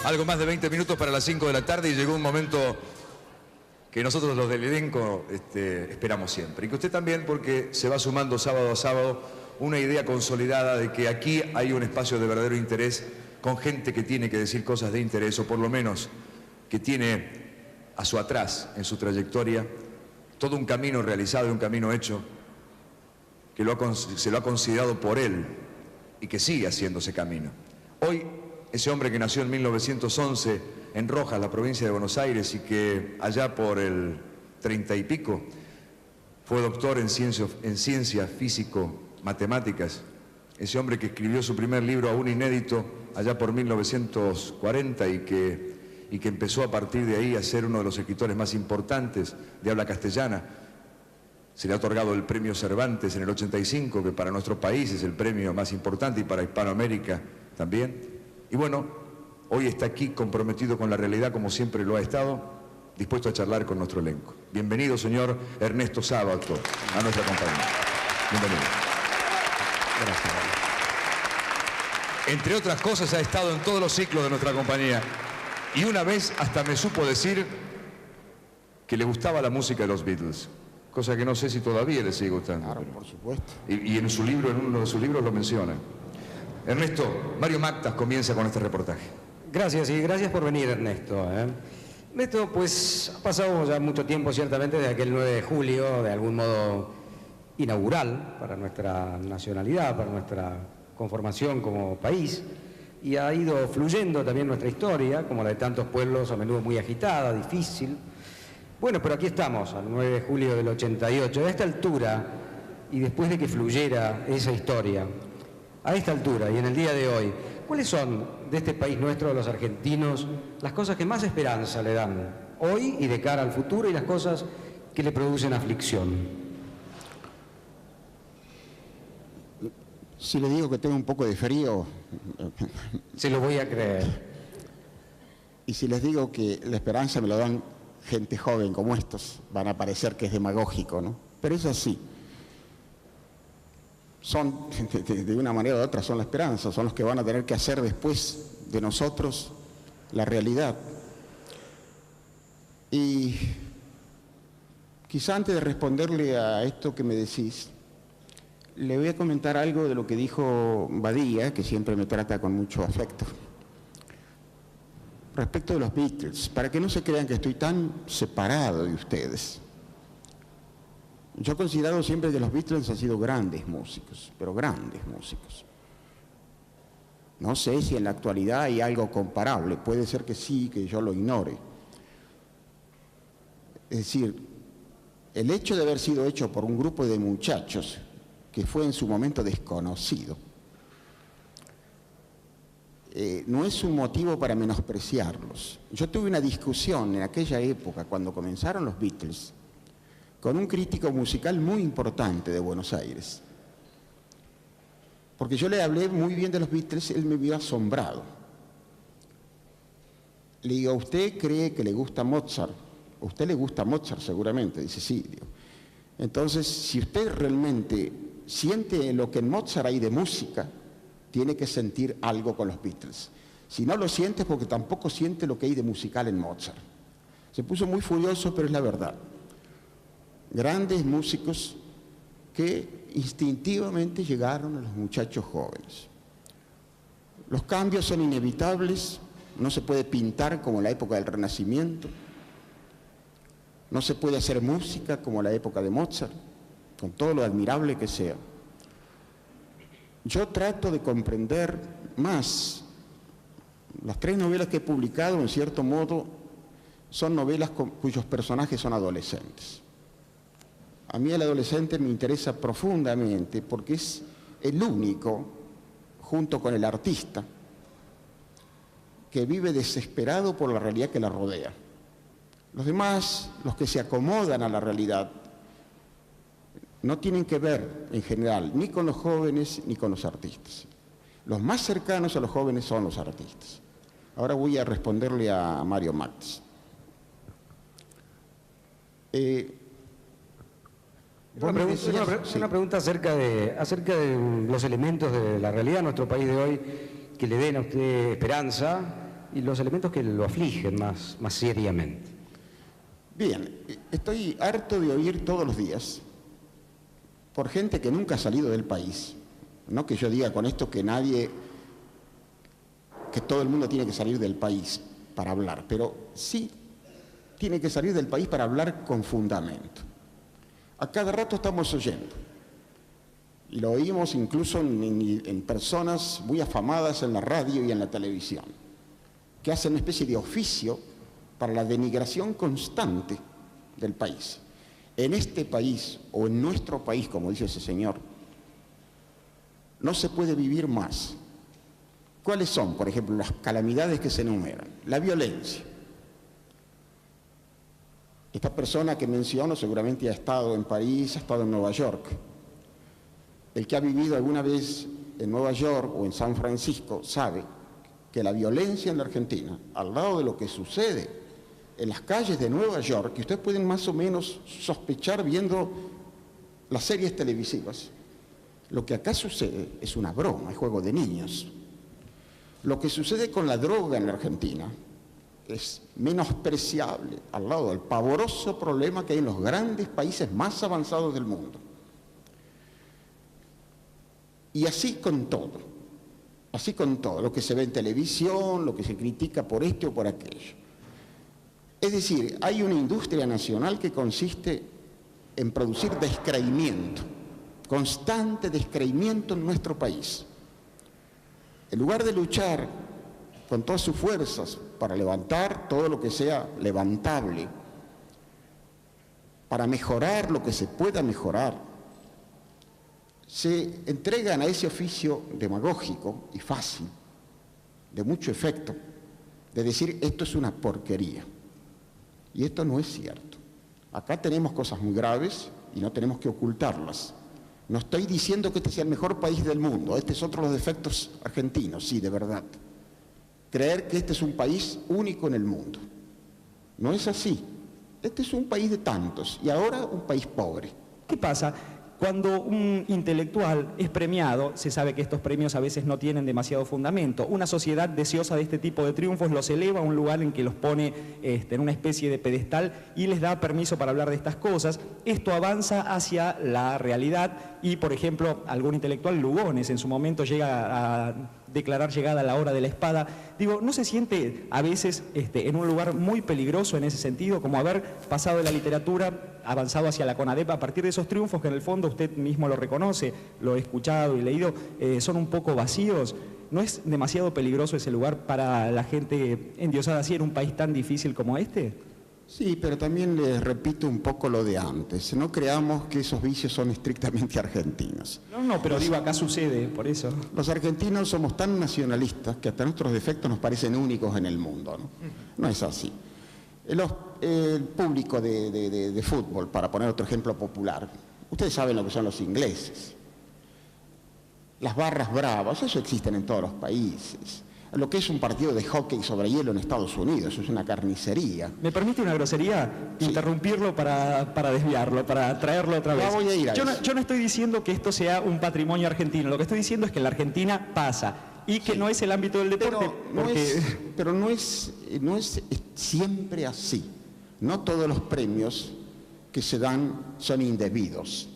Algo más de 20 minutos para las 5 de la tarde y llegó un momento que nosotros los del elenco esperamos siempre. Y que usted también, porque se va sumando sábado a sábado una idea consolidada de que aquí hay un espacio de verdadero interés con gente que tiene que decir cosas de interés, o por lo menos que tiene a su atrás, en su trayectoria, todo un camino realizado y un camino hecho que se lo ha considerado por él y que sigue haciendo ese camino. Hoy, ese hombre que nació en 1911 en Rojas, la provincia de Buenos Aires, y que allá por el 30 y pico fue doctor en ciencias físico-matemáticas, ese hombre que escribió su primer libro aún inédito allá por 1940 y que empezó a partir de ahí a ser uno de los escritores más importantes de habla castellana. Se le ha otorgado el premio Cervantes en el 85, que para nuestro país es el premio más importante, y para Hispanoamérica también. Y bueno, hoy está aquí comprometido con la realidad, como siempre lo ha estado, dispuesto a charlar con nuestro elenco. Bienvenido, señor Ernesto Sábato, a nuestra compañía. Bienvenido. Gracias. Entre otras cosas, ha estado en todos los ciclos de nuestra compañía. Y una vez hasta me supo decir que le gustaba la música de los Beatles, cosa que no sé si todavía le sigue gustando. Claro, por supuesto. Y en su libro, en uno de sus libros lo menciona. Ernesto, Mario Mactas comienza con este reportaje. Gracias, y gracias por venir, Ernesto. Ernesto, pues ha pasado ya mucho tiempo, ciertamente, desde aquel 9 de julio, de algún modo inaugural para nuestra nacionalidad, para nuestra conformación como país, y ha ido fluyendo también nuestra historia, como la de tantos pueblos, a menudo muy agitada, difícil. Bueno, pero aquí estamos, al 9 de julio del 88, a esta altura, y después de que fluyera esa historia, a esta altura y en el día de hoy, ¿cuáles son de este país nuestro, de los argentinos, las cosas que más esperanza le dan hoy y de cara al futuro, y las cosas que le producen aflicción? Si le digo que tengo un poco de frío... Se lo voy a creer. Y si les digo que la esperanza me lo dan gente joven como estos, van a parecer que es demagógico, ¿no? Pero es así. Son, de una manera u otra, son la esperanza, son los que van a tener que hacer después de nosotros la realidad. Y quizá antes de responderle a esto que me decís, le voy a comentar algo de lo que dijo Badía, que siempre me trata con mucho afecto, respecto de los Beatles, para que no se crean que estoy tan separado de ustedes. Yo he considerado siempre que los Beatles han sido grandes músicos, pero grandes músicos. No sé si en la actualidad hay algo comparable, puede ser que sí, que yo lo ignore. Es decir, el hecho de haber sido hecho por un grupo de muchachos que fue en su momento desconocido, no es un motivo para menospreciarlos. Yo tuve una discusión en aquella época, cuando comenzaron los Beatles, con un crítico musical muy importante de Buenos Aires. Porque yo le hablé muy bien de los Beatles, él me vio asombrado. Le digo, ¿usted cree que le gusta Mozart? ¿A usted le gusta Mozart seguramente? Dice, sí. Digo. Entonces, si usted realmente siente lo que en Mozart hay de música, tiene que sentir algo con los Beatles. Si no lo siente es porque tampoco siente lo que hay de musical en Mozart. Se puso muy furioso, pero es la verdad. Grandes músicos que instintivamente llegaron a los muchachos jóvenes. Los cambios son inevitables, no se puede pintar como en la época del Renacimiento, no se puede hacer música como en la época de Mozart, con todo lo admirable que sea. Yo trato de comprender más. Las 3 novelas que he publicado, en cierto modo, son novelas cuyos personajes son adolescentes. A mí el adolescente me interesa profundamente porque es el único, junto con el artista, que vive desesperado por la realidad que la rodea. Los demás, los que se acomodan a la realidad, no tienen que ver, en general, ni con los jóvenes ni con los artistas. Los más cercanos a los jóvenes son los artistas. Ahora voy a responderle a Mario Mactas. Una pregunta acerca de los elementos de la realidad de nuestro país de hoy que le den a usted esperanza y los elementos que lo afligen más seriamente. Bien, estoy harto de oír todos los días por gente que nunca ha salido del país. No que yo diga con esto que todo el mundo tiene que salir del país para hablar, pero sí tiene que salir del país para hablar con fundamento. A cada rato estamos oyendo, y lo oímos incluso en personas muy afamadas en la radio y en la televisión, que hacen una especie de oficio para la denigración constante del país. En este país, o en nuestro país, como dice ese señor, no se puede vivir más. ¿Cuáles son, por ejemplo, las calamidades que se enumeran? La violencia. Esta persona que menciono seguramente ha estado en París, ha estado en Nueva York. El que ha vivido alguna vez en Nueva York o en San Francisco sabe que la violencia en la Argentina, al lado de lo que sucede en las calles de Nueva York, que ustedes pueden más o menos sospechar viendo las series televisivas, lo que acá sucede es una broma, es juego de niños. Lo que sucede con la droga en la Argentina es menospreciable al lado del pavoroso problema que hay en los grandes países más avanzados del mundo. Y así con todo, lo que se ve en televisión, lo que se critica por esto o por aquello. Es decir, hay una industria nacional que consiste en producir descreimiento, constante descreimiento en nuestro país. En lugar de luchar con todas sus fuerzas para levantar todo lo que sea levantable, para mejorar lo que se pueda mejorar, se entregan a ese oficio demagógico y fácil, de mucho efecto, de decir esto es una porquería. Y esto no es cierto. Acá tenemos cosas muy graves y no tenemos que ocultarlas. No estoy diciendo que este sea el mejor país del mundo, este es otro de los defectos argentinos, sí, de verdad. Creer que este es un país único en el mundo. No es así. Este es un país de tantos y ahora un país pobre. ¿Qué pasa? Cuando un intelectual es premiado, se sabe que estos premios a veces no tienen demasiado fundamento. Una sociedad deseosa de este tipo de triunfos los eleva a un lugar en que los pone en una especie de pedestal y les da permiso para hablar de estas cosas. Esto avanza hacia la realidad y, por ejemplo, algún intelectual, Lugones, en su momento llega a declarar llegada la hora de la espada. Digo, ¿no se siente a veces en un lugar muy peligroso en ese sentido, como haber pasado de la literatura, avanzado hacia la CONADEP a partir de esos triunfos que en el fondo usted mismo lo reconoce, lo he escuchado y leído, son un poco vacíos? ¿No es demasiado peligroso ese lugar para la gente endiosada así en un país tan difícil como este? Sí, pero también les repito un poco lo de antes. No creamos que esos vicios son estrictamente argentinos. No, pero digo, acá sucede, por eso. Los argentinos somos tan nacionalistas que hasta nuestros defectos nos parecen únicos en el mundo, ¿no? No es así. El público de fútbol, para poner otro ejemplo popular, ustedes saben lo que son los ingleses. Las barras bravas, eso existen en todos los países. Lo que es un partido de hockey sobre hielo en Estados Unidos, eso es una carnicería. ¿Me permite una grosería? Sí. Interrumpirlo para desviarlo, para traerlo otra vez. Ya voy a ir a eso. Yo no estoy diciendo que esto sea un patrimonio argentino, lo que estoy diciendo es que en la Argentina pasa y que no es el ámbito del deporte. Pero no es siempre así. No todos los premios que se dan son indebidos.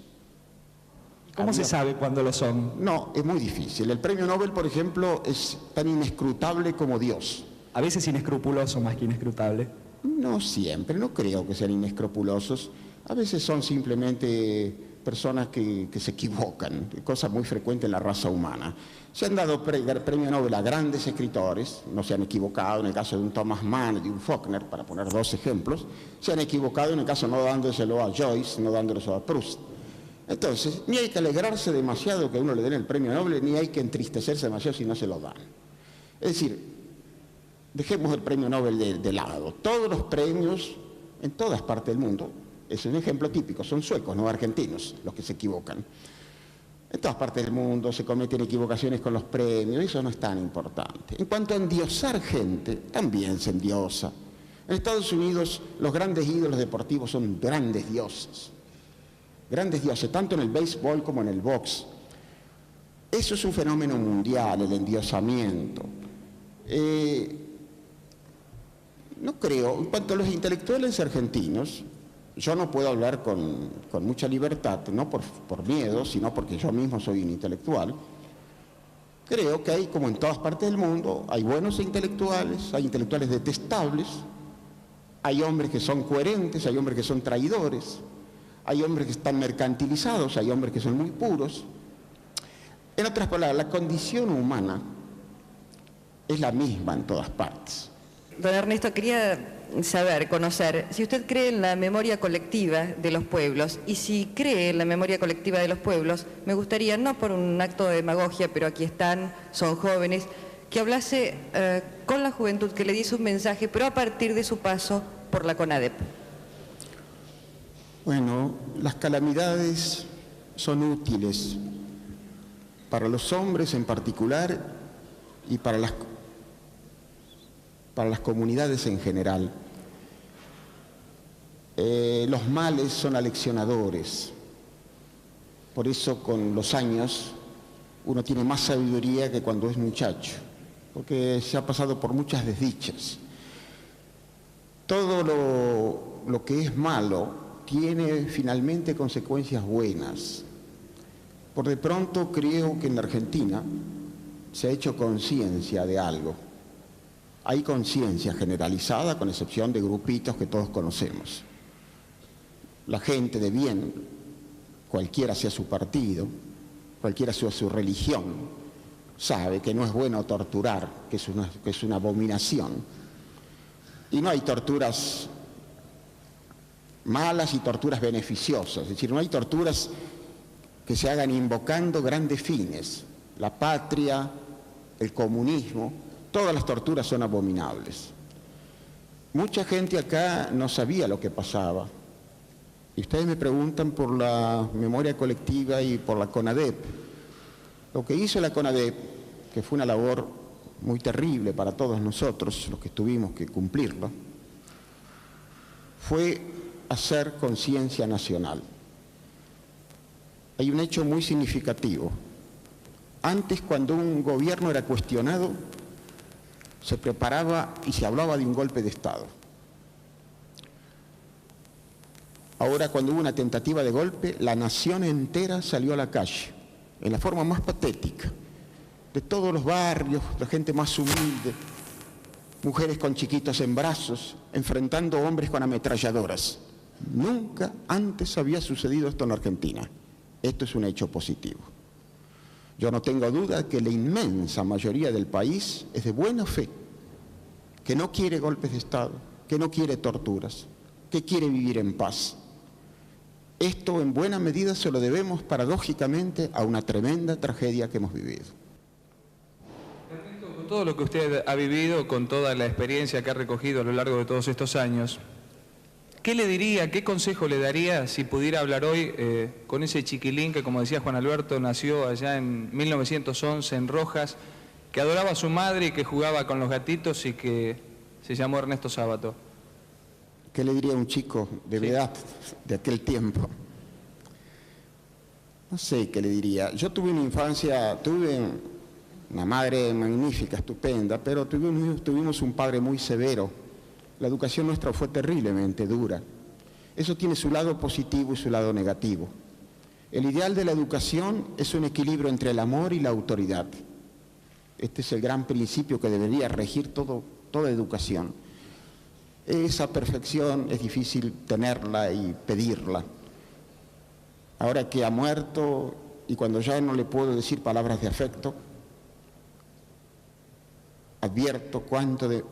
¿Cómo se sabe cuándo lo son? No, es muy difícil. El premio Nobel, por ejemplo, es tan inescrutable como Dios. A veces inescrupuloso más que inescrutable. No siempre, no creo que sean inescrupulosos. A veces son simplemente personas que se equivocan, cosa muy frecuente en la raza humana. Se han dado premio Nobel a grandes escritores, no se han equivocado en el caso de un Thomas Mann, de un Faulkner, para poner dos ejemplos. Se han equivocado en el caso no dándoselo a Joyce, no dándoselo a Proust. Entonces, ni hay que alegrarse demasiado que a uno le den el premio Nobel, ni hay que entristecerse demasiado si no se lo dan. Es decir, dejemos el premio Nobel de lado. Todos los premios, en todas partes del mundo, es un ejemplo típico, son suecos, no argentinos, los que se equivocan. En todas partes del mundo se cometen equivocaciones con los premios, eso no es tan importante. En cuanto a endiosar gente, también se endiosa. En Estados Unidos, los grandes ídolos deportivos son grandes dioses. grandes dioses, tanto en el béisbol como en el box. Eso es un fenómeno mundial, el endiosamiento. No creo, en cuanto a los intelectuales argentinos, yo no puedo hablar con mucha libertad, no por miedo, sino porque yo mismo soy un intelectual. Creo que hay, como en todas partes del mundo, hay buenos intelectuales, hay intelectuales detestables, hay hombres que son coherentes, hay hombres que son traidores, hay hombres que están mercantilizados, hay hombres que son muy puros. En otras palabras, la condición humana es la misma en todas partes. Don Ernesto, quería saber, conocer, si usted cree en la memoria colectiva de los pueblos, y si cree en la memoria colectiva de los pueblos, me gustaría, no por un acto de demagogia, pero aquí están, son jóvenes, que hablase con la juventud, que le diese un mensaje, pero a partir de su paso por la CONADEP. Bueno, las calamidades son útiles para los hombres en particular y para las comunidades en general. Los males son aleccionadores. Por eso con los años uno tiene más sabiduría que cuando es muchacho, porque se ha pasado por muchas desdichas. Todo lo que es malo tiene finalmente consecuencias buenas. Por de pronto creo que en la Argentina se ha hecho conciencia de algo. Hay conciencia generalizada, con excepción de grupitos que todos conocemos. La gente de bien, cualquiera sea su partido, cualquiera sea su religión, sabe que no es bueno torturar, que es una abominación. Y no hay torturas malas y torturas beneficiosas, es decir, no hay torturas que se hagan invocando grandes fines, la patria, el comunismo. Todas las torturas son abominables. Mucha gente acá no sabía lo que pasaba. Y ustedes me preguntan por la memoria colectiva y por la CONADEP. Lo que hizo la CONADEP, que fue una labor muy terrible para todos nosotros, los que tuvimos que cumplirlo, fue hacer conciencia nacional. Hay un hecho muy significativo. Antes, cuando un gobierno era cuestionado, se preparaba y se hablaba de un golpe de Estado. Ahora, cuando hubo una tentativa de golpe, la nación entera salió a la calle, en la forma más patética, de todos los barrios, la gente más humilde, mujeres con chiquitos en brazos, enfrentando hombres con ametralladoras. Nunca antes había sucedido esto en Argentina. Esto es un hecho positivo. Yo no tengo duda que la inmensa mayoría del país es de buena fe, que no quiere golpes de Estado, que no quiere torturas, que quiere vivir en paz. Esto en buena medida se lo debemos paradójicamente a una tremenda tragedia que hemos vivido. Con todo lo que usted ha vivido, con toda la experiencia que ha recogido a lo largo de todos estos años, ¿qué le diría, qué consejo le daría si pudiera hablar hoy con ese chiquilín que, como decía Juan Alberto, nació allá en 1911 en Rojas, que adoraba a su madre y que jugaba con los gatitos y que se llamó Ernesto Sábato? ¿Qué le diría a un chico de mi edad, de aquel tiempo? No sé qué le diría. Yo tuve una infancia, tuve una madre magnífica, estupenda, pero tuvimos un padre muy severo. La educación nuestra fue terriblemente dura. Eso tiene su lado positivo y su lado negativo. El ideal de la educación es un equilibrio entre el amor y la autoridad. Este es el gran principio que debería regir toda educación. Esa perfección es difícil tenerla y pedirla. Ahora que ha muerto y cuando ya no le puedo decir palabras de afecto, advierto cuánto de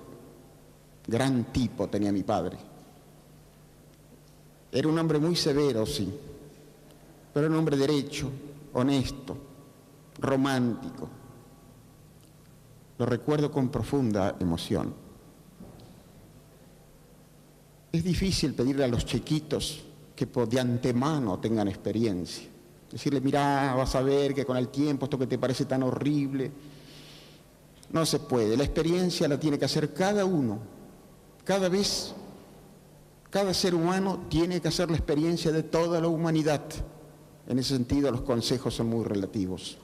gran tipo tenía mi padre. Era un hombre muy severo, sí, pero era un hombre derecho, honesto, romántico. Lo recuerdo con profunda emoción. Es difícil pedirle a los chiquitos que de antemano tengan experiencia. Decirle, mirá, vas a ver que con el tiempo esto que te parece tan horrible, no se puede. La experiencia la tiene que hacer cada uno, cada vez Cada ser humano tiene que hacer la experiencia de toda la humanidad. En ese sentido, los consejos son muy relativos.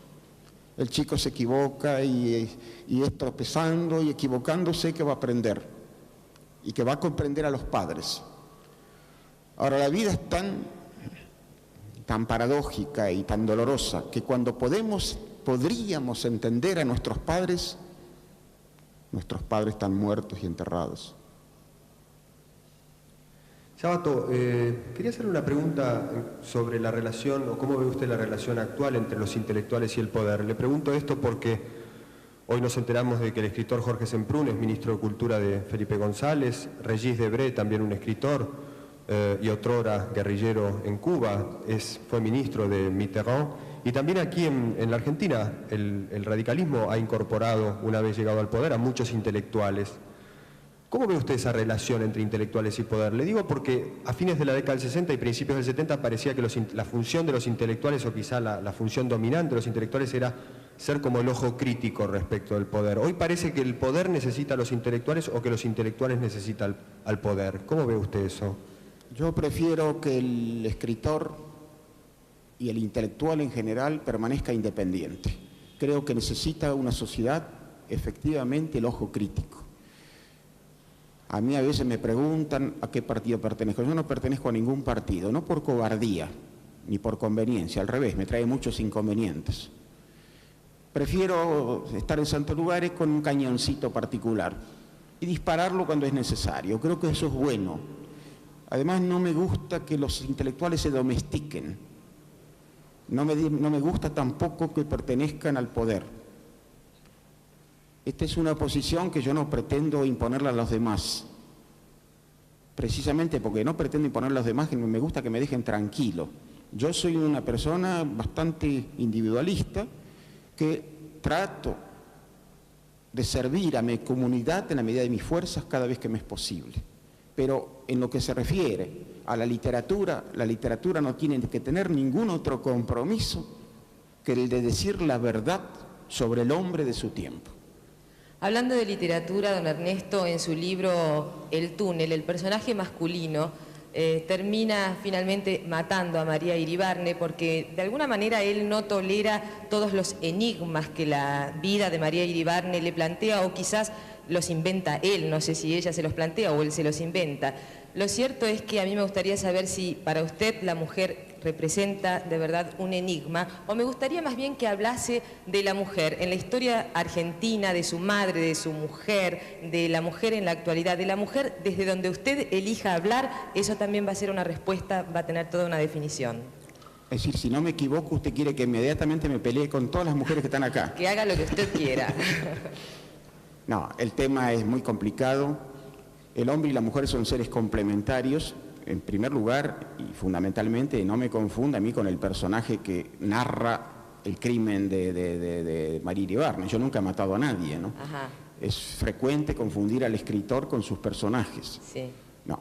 El chico se equivoca y es tropezando y equivocándose que va a aprender y que va a comprender a los padres. Ahora, la vida es tan paradójica y tan dolorosa que cuando podríamos entender a nuestros padres están muertos y enterrados. Sabato, quería hacerle una pregunta sobre la relación, o cómo ve usted la relación actual entre los intelectuales y el poder. Le pregunto esto porque hoy nos enteramos de que el escritor Jorge Semprún es ministro de Cultura de Felipe González, Regis Debray, también un escritor, y otrora guerrillero en Cuba, fue ministro de Mitterrand, y también aquí en la Argentina el radicalismo ha incorporado, una vez llegado al poder, a muchos intelectuales. ¿Cómo ve usted esa relación entre intelectuales y poder? Le digo porque a fines de la década del 60 y principios del 70 parecía que la función de los intelectuales, o quizá la función dominante de los intelectuales, era ser como el ojo crítico respecto del poder. Hoy parece que el poder necesita a los intelectuales o que los intelectuales necesitan al poder. ¿Cómo ve usted eso? Yo prefiero que el escritor y el intelectual en general permanezca independiente. Creo que necesita una sociedad efectivamente el ojo crítico. A mí a veces me preguntan a qué partido pertenezco. Yo no pertenezco a ningún partido, no por cobardía ni por conveniencia, al revés, me trae muchos inconvenientes. Prefiero estar en santos lugares con un cañoncito particular y dispararlo cuando es necesario. Creo que eso es bueno. Además, no me gusta que los intelectuales se domestiquen. No me gusta tampoco que pertenezcan al poder. Esta es una posición que yo no pretendo imponerla a los demás. Precisamente porque no pretendo imponerla a los demás, que me gusta que me dejen tranquilo. Yo soy una persona bastante individualista que trato de servir a mi comunidad en la medida de mis fuerzas cada vez que me es posible. Pero en lo que se refiere a la literatura no tiene que tener ningún otro compromiso que el de decir la verdad sobre el hombre de su tiempo. Hablando de literatura, don Ernesto, en su libro El túnel, el personaje masculino termina finalmente matando a María Iribarne porque de alguna manera él no tolera todos los enigmas que la vida de María Iribarne le plantea, o quizás los inventa él, no sé si ella se los plantea o él se los inventa. Lo cierto es que a mí me gustaría saber si para usted la mujer representa de verdad un enigma, o me gustaría más bien que hablase de la mujer en la historia argentina, de su madre, de su mujer, de la mujer en la actualidad, de la mujer desde donde usted elija hablar. Eso también va a ser una respuesta, va a tener toda una definición. Es decir, si no me equivoco, usted quiere que inmediatamente me pelee con todas las mujeres que están acá. Que haga lo que usted quiera. No, el tema es muy complicado. El hombre y la mujer son seres complementarios. En primer lugar, y fundamentalmente, no me confunda a mí con el personaje que narra el crimen de María Iribarne. Yo nunca he matado a nadie, ¿no? Ajá. Es frecuente confundir al escritor con sus personajes. Sí. No.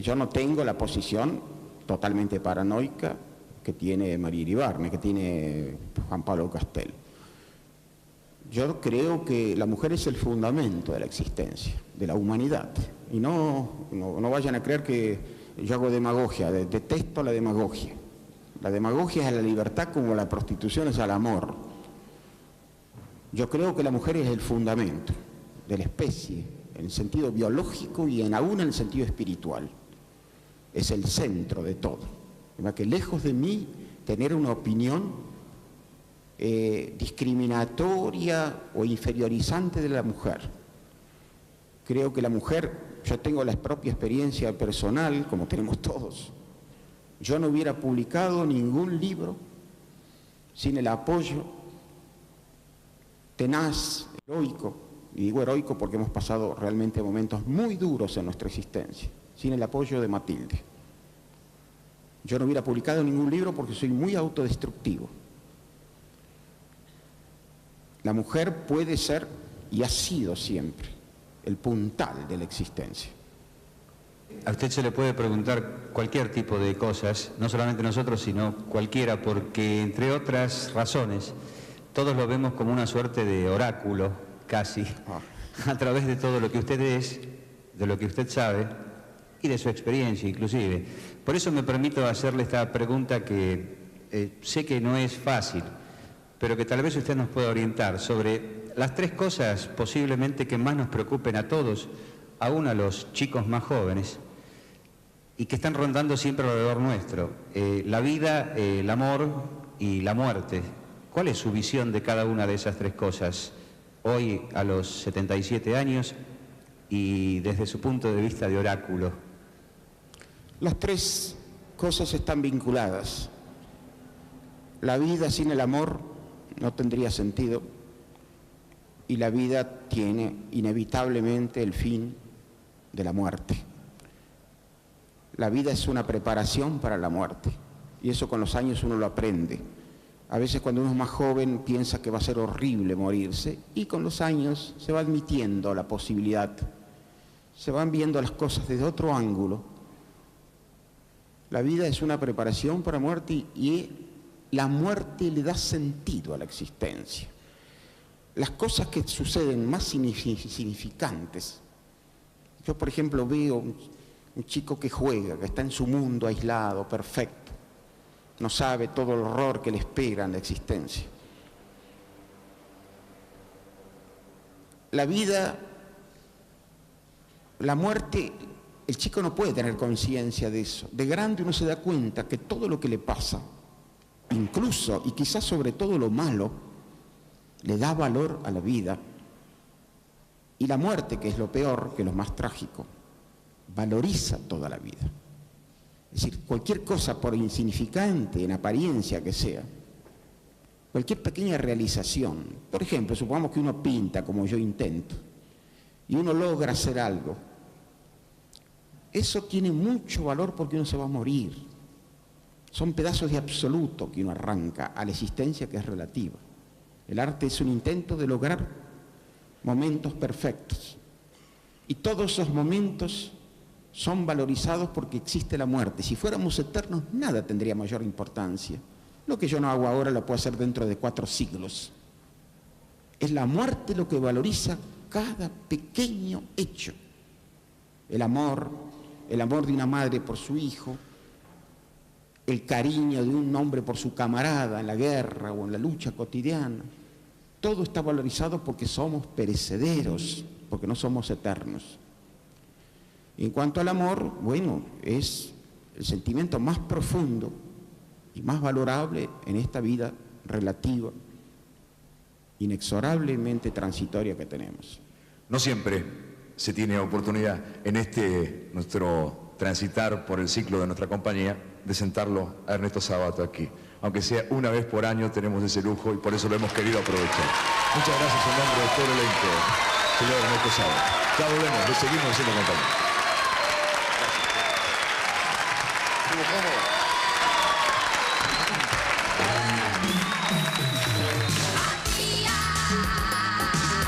Yo no tengo la posición totalmente paranoica que tiene María Iribarne, que tiene Juan Pablo Castel. Yo creo que la mujer es el fundamento de la existencia, de la humanidad. Y no vayan a creer que yo hago demagogia, detesto la demagogia. La demagogia es a la libertad como la prostitución es al amor. Yo creo que la mujer es el fundamento de la especie, en el sentido biológico y aún en el sentido espiritual. Es el centro de todo. De que lejos de mí tener una opinión discriminatoria o inferiorizante de la mujer. Creo que la mujer, yo tengo la propia experiencia personal, como tenemos todos. Yo no hubiera publicado ningún libro sin el apoyo tenaz, heroico, y digo heroico porque hemos pasado realmente momentos muy duros en nuestra existencia, sin el apoyo de Matilde. Yo no hubiera publicado ningún libro porque soy muy autodestructivo. La mujer puede ser, y ha sido siempre, el puntal de la existencia. A usted se le puede preguntar cualquier tipo de cosas, no solamente nosotros, sino cualquiera, porque entre otras razones, todos lo vemos como una suerte de oráculo, casi, a través de todo lo que usted es, de lo que usted sabe, y de su experiencia inclusive. Por eso me permito hacerle esta pregunta que sé que no es fácil, pero que tal vez usted nos pueda orientar sobre las 3 cosas posiblemente que más nos preocupen a todos, aún a los chicos más jóvenes, y que están rondando siempre alrededor nuestro. La vida, el amor y la muerte. ¿Cuál es su visión de cada una de esas 3 cosas hoy a los 77 años y desde su punto de vista de oráculo? Las 3 cosas están vinculadas. La vida sin el amor no tendría sentido y la vida tiene inevitablemente el fin de la muerte. La vida es una preparación para la muerte y eso con los años uno lo aprende. A veces cuando uno es más joven piensa que va a ser horrible morirse y con los años se va admitiendo la posibilidad, se van viendo las cosas desde otro ángulo. La vida es una preparación para la muerte y la muerte le da sentido a la existencia. Las cosas que suceden más significantes. Yo, por ejemplo, veo un chico que juega, que está en su mundo aislado, perfecto. No sabe todo el horror que le espera en la existencia. La vida, la muerte, el chico no puede tener conciencia de eso. De grande uno se da cuenta que todo lo que le pasa, incluso y quizás sobre todo lo malo, le da valor a la vida. Y la muerte, que es lo peor, que es lo más trágico, valoriza toda la vida. Es decir, cualquier cosa, por insignificante en apariencia que sea, cualquier pequeña realización, por ejemplo, supongamos que uno pinta como yo intento, y uno logra hacer algo, eso tiene mucho valor porque uno se va a morir. Son pedazos de absoluto que uno arranca a la existencia que es relativa. El arte es un intento de lograr momentos perfectos. Y todos esos momentos son valorizados porque existe la muerte. Si fuéramos eternos, nada tendría mayor importancia. Lo que yo no hago ahora lo puedo hacer dentro de 4 siglos. Es la muerte lo que valoriza cada pequeño hecho. El amor de una madre por su hijo, el cariño de un hombre por su camarada en la guerra o en la lucha cotidiana. Todo está valorizado porque somos perecederos, porque no somos eternos. Y en cuanto al amor, bueno, es el sentimiento más profundo y más valorable en esta vida relativa, inexorablemente transitoria que tenemos. No siempre se tiene oportunidad en nuestro transitar por el ciclo de nuestra compañía de sentarlo a Ernesto Sabato aquí. Aunque sea una vez por año tenemos ese lujo y por eso lo hemos querido aprovechar. Muchas gracias en nombre de todo el elenco, señor Ernesto Sabato. Ya volvemos, le seguimos siendo compañía.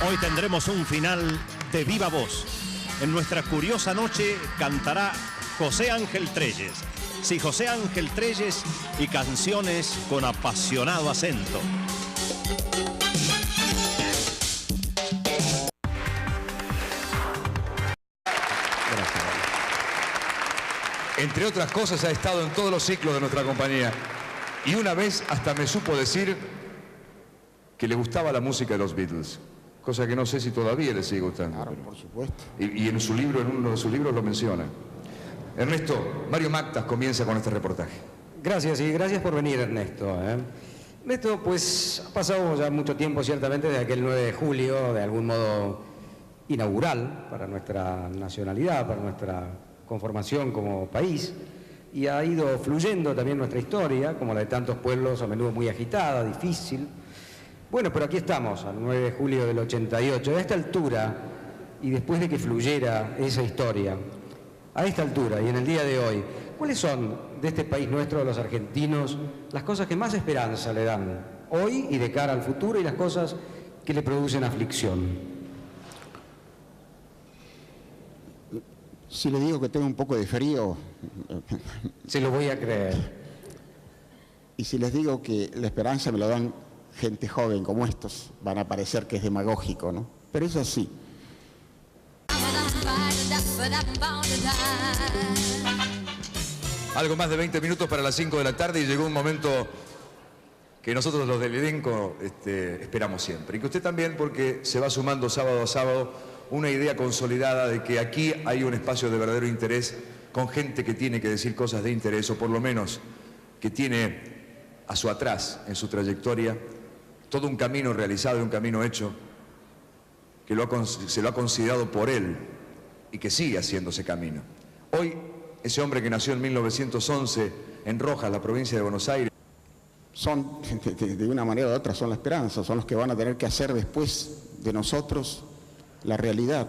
Hoy tendremos un final de viva voz. En nuestra curiosa noche cantará José Ángel Trelles. Sí, José Ángel Trelles y canciones con apasionado acento. Entre otras cosas, ha estado en todos los ciclos de nuestra compañía. Y una vez hasta me supo decir que le gustaba la música de los Beatles. Cosa que no sé si todavía le sigue gustando. Claro, por supuesto. Y en su libro, en uno de sus libros lo menciona. Ernesto, Mario Mactas comienza con este reportaje. Gracias y gracias por venir, Ernesto. Ernesto, pues ha pasado ya mucho tiempo ciertamente desde aquel 9 de julio, de algún modo inaugural para nuestra nacionalidad, para nuestra conformación como país, y ha ido fluyendo también nuestra historia, como la de tantos pueblos, a menudo muy agitada, difícil. Bueno, pero aquí estamos, al 9 de julio del 88, a esta altura, y después de que fluyera esa historia, a esta altura y en el día de hoy, ¿cuáles son de este país nuestro, de los argentinos, las cosas que más esperanza le dan hoy y de cara al futuro y las cosas que le producen aflicción? Si le digo que tengo un poco de frío... Se lo voy a creer. Y si les digo que la esperanza me lo dan gente joven como estos, van a parecer que es demagógico, ¿no? Pero es así. Algo más de 20 minutos para las 5 de la tarde y llegó un momento que nosotros los del elenco esperamos siempre. Y que usted también, porque se va sumando sábado a sábado una idea consolidada de que aquí hay un espacio de verdadero interés con gente que tiene que decir cosas de interés, o por lo menos que tiene a su atrás, en su trayectoria, todo un camino realizado y un camino hecho, que se lo ha considerado por él y que sigue haciendo ese camino. Hoy, ese hombre que nació en 1911 en Rojas, la provincia de Buenos Aires, son, de una manera u otra, son la esperanza, son los que van a tener que hacer después de nosotros la realidad.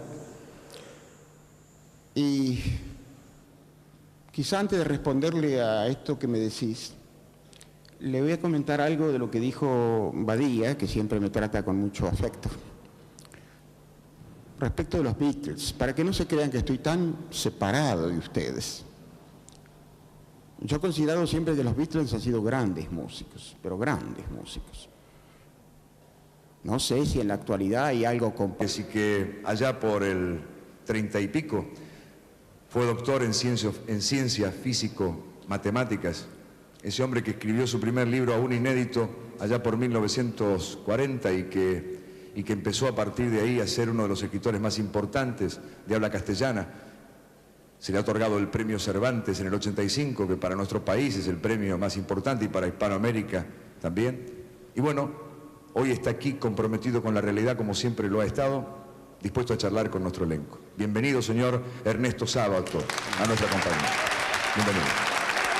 Y quizá antes de responderle a esto que me decís, le voy a comentar algo de lo que dijo Badía, que siempre me trata con mucho afecto, respecto de los Beatles, para que no se crean que estoy tan separado de ustedes. Yo he considerado siempre que los Beatles han sido grandes músicos, pero grandes músicos. No sé si en la actualidad hay algo así que allá por el 30 y pico fue doctor en ciencias físico-matemáticas. Ese hombre que escribió su primer libro aún inédito allá por 1940 y que empezó a partir de ahí a ser uno de los escritores más importantes de habla castellana. Se le ha otorgado el premio Cervantes en el 85, que para nuestro país es el premio más importante, y para Hispanoamérica también. Y bueno, hoy está aquí comprometido con la realidad como siempre lo ha estado, dispuesto a charlar con nuestro elenco. Bienvenido, señor Ernesto Sábato, a nuestra compañía. Bienvenido.